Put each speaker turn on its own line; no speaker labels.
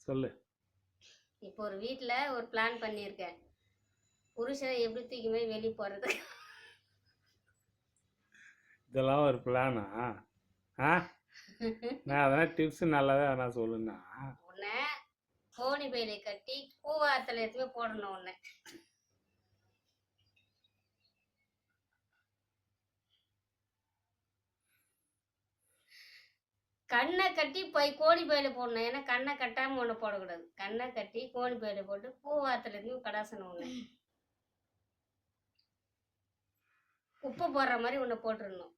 சொல்லு.
இப்போ ஒரு வீட்டில் ஒரு பிளான் பண்ணியிருக்கேன். புருஷனை எப்படி தூக்கி போய் வெளியே போகிறது.
இதெல்லாம் ஒரு பிளானா? ஆ நான் அதெல்லாம் டிப்ஸ் நல்லாவே நான் சொல்லுண்ணா.
உன்னை கோணி பையில கட்டி கூவாரத்தில் எடுத்துமே போடணும். உன்னை கண்ணை கட்டி போய் கோணி பையில போடணும். ஏன்னா கண்ணை கட்டாமல் ஒன்று போடக்கூடாது. கண்ணை கட்டி கோணி பையில போட்டு கூவாரத்தில் எடுத்துமே கடாசணும். ஒன்று உப்பு போடுற மாதிரி ஒன்று போட்டுடணும்.